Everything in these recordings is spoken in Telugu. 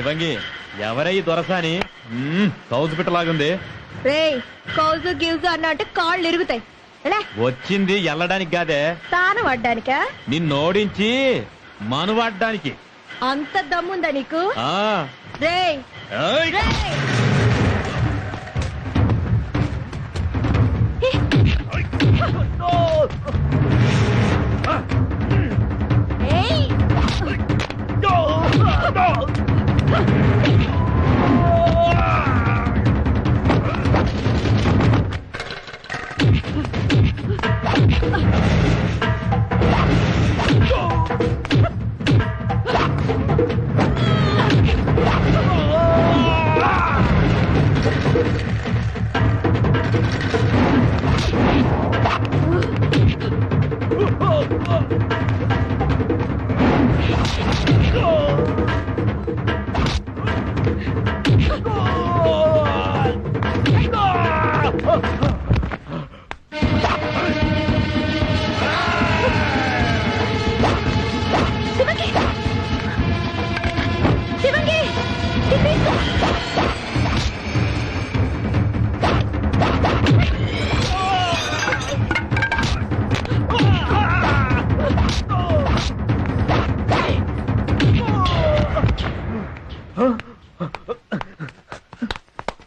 శివంగి ఎవరయ్యి దొరసాని కౌజు పిట్టలాగుంది. కౌజు గివ్జు అన్నట్టు కాళ్ళు ఇరుగుతాయి. వచ్చింది ఎల్లడానికి కాదే, తాను పడ్డానికా? నిన్నోడించి మనువాడ్డానికి. అంత దమ్ముందా నీకు? రేయ్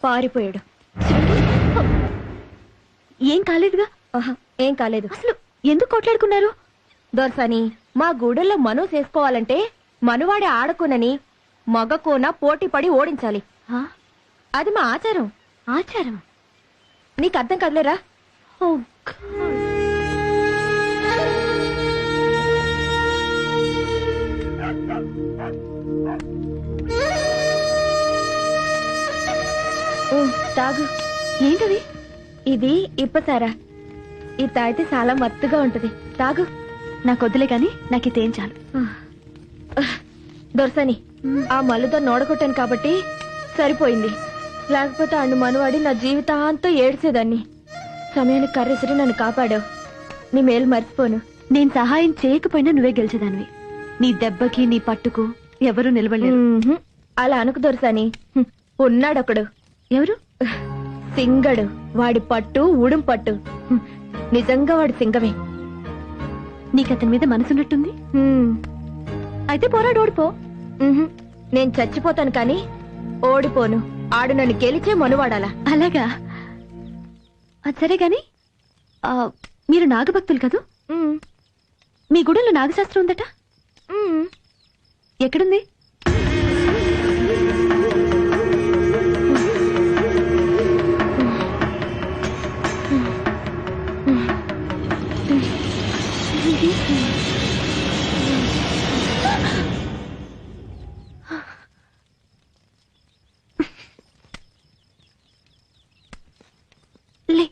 పారిపోయాడు. ఏం కాలేదుగా? ఏం కాలేదు. అసలు ఎందుకు కొట్లాడుకున్నారు? దొరసాని, మా గూడెల్లో మను చేసుకోవాలంటే మనువాడి ఆడకునని మగ కోన పోటీ పడి ఓడించాలి. అది మా ఆచారం. ఆచారం నీకు అర్థం కదలేరా? తాగు. ఏంటది? ఇది ఇప్పసారా. ఇది తాగితే చాలా మత్తుగా ఉంటది. తాగు. నాకు వద్దులే గాని నాకు ఇదేం చాలు. దొరసని, ఆ మల్లుతో నోడగొట్టాను కాబట్టి సరిపోయింది. లేకపోతే అన్ను మనవాడి నా జీవితాంతం ఏడ్చేదాన్ని. సమయానికి కర్రెసిరి నన్ను కాపాడావు. నీ మేలు మర్చిపోను. నేను సహాయం చేయకపోయినా నువ్వే గెలిచేదానివి. నీ దెబ్బకి నీ పట్టుకు ఎవరు నిలబడలేరు. అలా అనుకు దొరసాని. ఉన్నాడొకడు. ఎవరు? సింగడు. వాడి పట్టు ఉడుం పట్టు. నిజంగా వాడి సింగమే. నీకతని మీద మనసున్నట్టుంది. అయితే పోరాడు, ఓడిపో. నేను చచ్చిపోతాను కానీ ఓడిపోను. ఆడు నన్ను గెలిచే మనువాడాలా. అలాగా? అది సరే గాని మీరు నాగభక్తులు కదూ? మీ గుడిలో నాగశాస్త్రం ఉందట. ఎక్కడుంది? లే.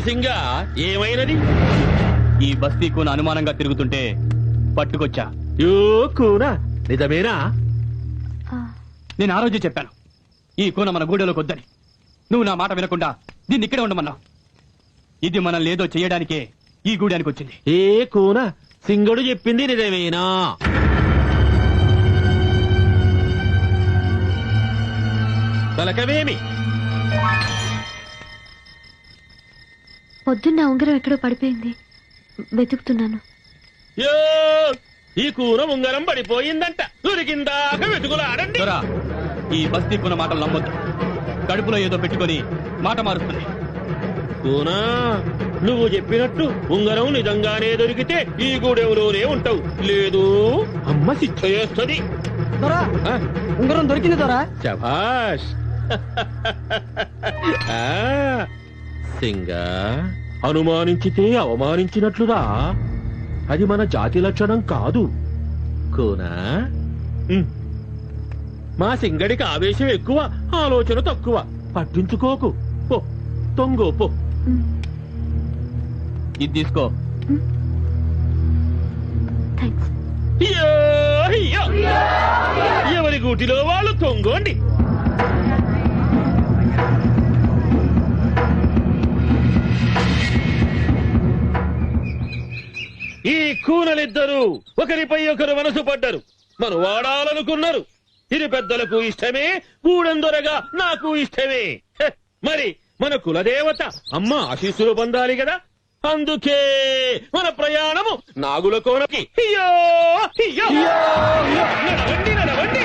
సింగా ఏమైనది? ఈ బస్తీ కూన అనుమానంగా తిరుగుతుంటే పట్టుకొచ్చా. కూనా నిజమేనా? నేను ఆ రోజు చెప్పాను ఈ కూన మన గూడెలోకి వద్దని. నువ్వు నా మాట వినకుండా దీన్ని ఇక్కడే ఉండమన్నావు. ఇది మనం లేదో చేయడానికే ఈ గూడానికి వచ్చింది. ఏ కూన సింగడు చెప్పింది నిజమేనా? తలకవేమి? పొద్దున్న ఉంగరం ఎక్కడో పడిపోయింది, వెతుకుతున్నాను. యో, ఈ కూన ఉంగరం పడిపోయిందంట. దొరికిందాక వెతుకులాడండి. దొరా, ఈ బస్తీ కూన మాటలు నమ్మొద్దు. కడుపులో ఏదో పెట్టుకొని మాట మారుస్తుంది. కూనా, నువ్వు చెప్పినట్టు ఉంగరం నిజంగానే దొరికితే ఈ గూడెంలోనే ఉంటావు. లేదు అమ్మ శిక్ష చేస్తుంది. ఉంగరం దొరికింది దొరా. శభాష్. ఆ, సింగా, అనుమానించితే అవమానించినట్లుదా? అది మన జాతి లక్షణం కాదు. కూనా, మా సింగడికి ఆవేశం ఎక్కువ, ఆలోచన తక్కువ. పట్టించుకోకు. పో, తొంగో పో. ఇది తీసుకో. థ్యాంక్స్. అయ్యో, అయ్యో. ఎవరి గూటిలో వాళ్ళు తొంగోండి. ఈ కూనలిద్దరూ ఒకరిపై ఒకరు మనసు పడ్డరు. మనం వాడాలనుకున్నారు. ఇది పెద్దలకు ఇష్టమే, గూడెందొరగా నాకు ఇష్టమే. హె, మరి మన కులదేవత అమ్మ ఆశీస్సులు పొందాలి కదా. అందుకే మన ప్రయాణము నాగుల కోనకి. అయ్యో, అయ్యో. నడవండి, నడవండి.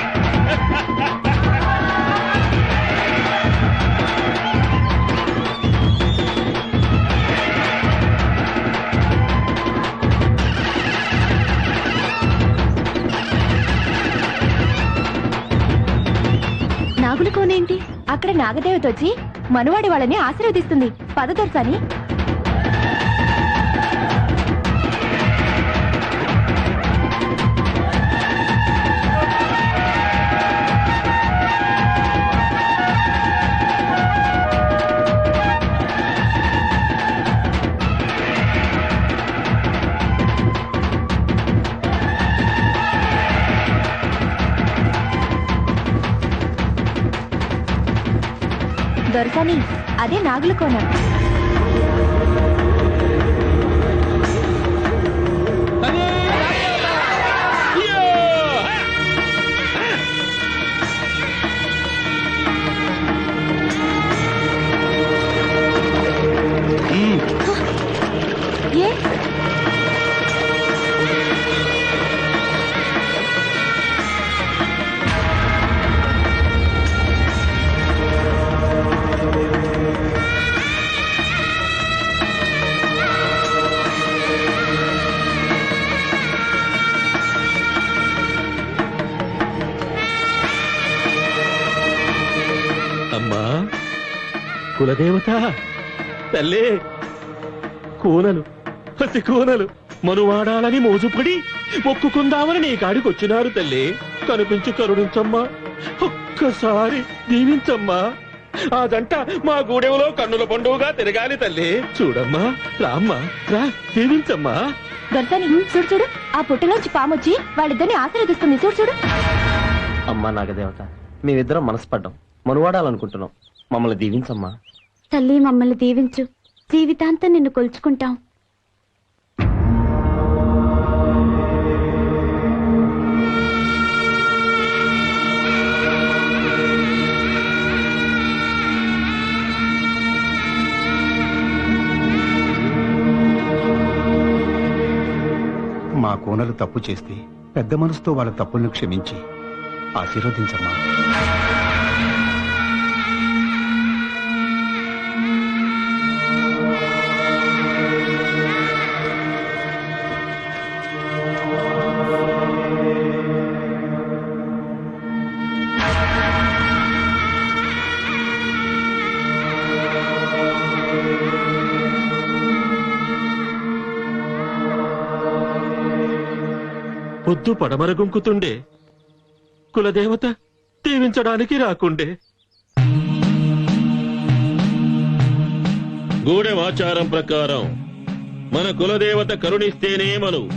నాగుల కోనేంటి? అక్కడ నాగదేవత వచ్చి మనువాడి వాళ్ళని ఆశీర్వదిస్తుంది. పద దొరసాని. దొరసాని, అదే నాగుల కోన. ఏ అమ్మా కులదేవత తల్లే, కూనలు, పసి కూనలు మనువాడాలని మోజుపడి మొక్కుకుందామని నీ కాడికి వచ్చినారు తల్లి. కనిపించి కరుణించమ్మా, ఒక్కసారి దీవించమ్మా. ఆ జంట మా గూడెంలో కన్నుల పండుగగా తిరగాలి తల్లి. చూడమ్మా, రామ్మా, రా, దీవించమ్మా. దొరసాని, చూడు చూడు, ఆ పుట్టలోంచి పామొచ్చి వాళ్ళిద్దరిని ఆశీర్వదిస్తుంది. చూడు చూడు. అమ్మా నాగదేవత, మేమిద్దరం మనసుపడ్డాం, మనువాడాలనుకుంటున్నాం. మమ్మల్ని దీవించమ్మా. తల్లి, మమ్మల్ని దీవించు. జీవితాంతం నిన్ను కొలుచుకుంటాం. మా కోనలు తప్పు చేస్తే పెద్ద మనసుతో వాళ్ళ తప్పులను క్షమించి ఆశీర్వదించమ్మా. పొద్దు పడమరగుంకుతుండే, కులదేవత దీవించడానికి రాకుండే. గూడెం ఆచారం ప్రకారం మన కులదేవత కరుణిస్తేనే మనువు,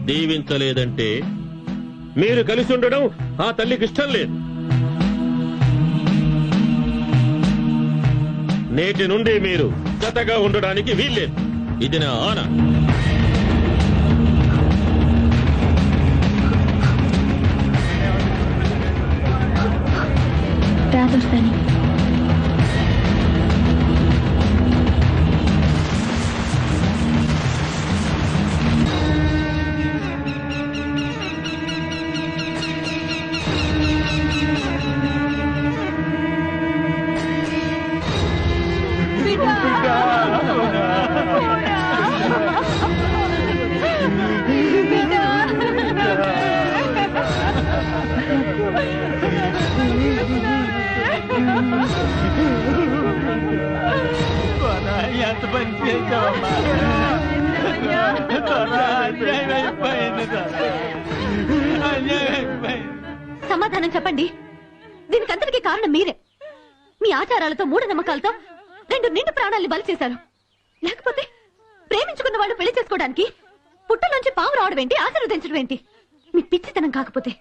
దీవించలేదంటే మీరు కలిసి ఉండడం ఆ తల్లికి ఇష్టం లేదు. నేటి నుండి మీరు జతగా ఉండడానికి వీల్లేదు. ఇది నా ఆన. రాదు. ఎంత పని చేసావమ్మా? అన్యాయం అయిపోయింది. సమాధానం చెప్పండి. దీనికంతటికీ కారణం మీరే. మీ ఆచారాలతో మూఢనమ్మకాలతో 2 నిండు ప్రాణాల్ని బలి చేశారు. లేకపోతే ప్రేమించుకున్న వాళ్ళు పెళ్లి చేసుకోవడానికి పుట్టలోంచి పాము రావడం ఏంటి, ఆశీర్వదించడం ఏంటి? మీ పిచ్చితనం కాకపోతే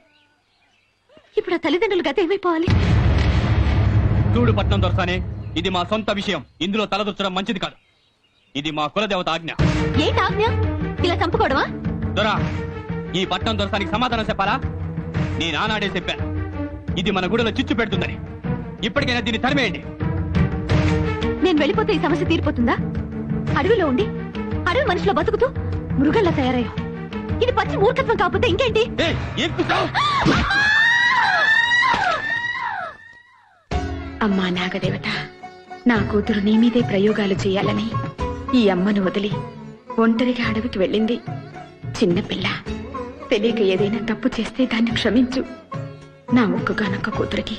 ఇప్పుడు ఆ తల్లిదండ్రులు గత ఏమైపోవాలి? చూడు పట్నం దొరసానే, ఇది మా సొంత విషయం. ఇందులో తలదొచ్చడం మంచిది కాదు. ఇది మా కులదేవత ఆజ్ఞ. ఏంటి ఆజ్ఞ? ఇలా చంపుకోవడమా? దొరా, ఈ పట్నం దొరసానికి సమాధానం చెప్పాలా? నేను ఆనాడే చెప్పాను, ఇది మన గుడిలో చిచ్చు పెడుతుందని. ఇప్పటికైనా దీన్ని తరిమేయండి. నేను వెళ్ళిపోతే ఈ సమస్య తీరిపోతుందా? అడవిలో ఉండి అడవి మనిషిలో బతుకుతూ మృగంలా తయారయ్యా. ఇది పచ్చి మూర్ఖత్వం కాకపోతే ఇంకేంటి? ఏయ్, ఎక్కుతావ్? అమ్మా నాగదేవత, నా కూతురు నీ మీదే ప్రయోగాలు చేయాలని ఈ అమ్మను వదిలి ఒంటరిగా అడవికి వెళ్ళింది. చిన్నపిల్ల, తెలియక ఏదైనా తప్పు చేస్తే దాన్ని క్షమించు. నా ఒక్కగానొక్క కూతురికి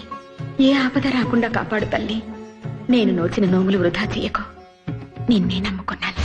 ఏ ఆపద రాకుండా కాపాడు తల్లి. నేను నోచిన నోములు వృధా చెయ్యకు. నిన్నే నమ్ముకున్నాను.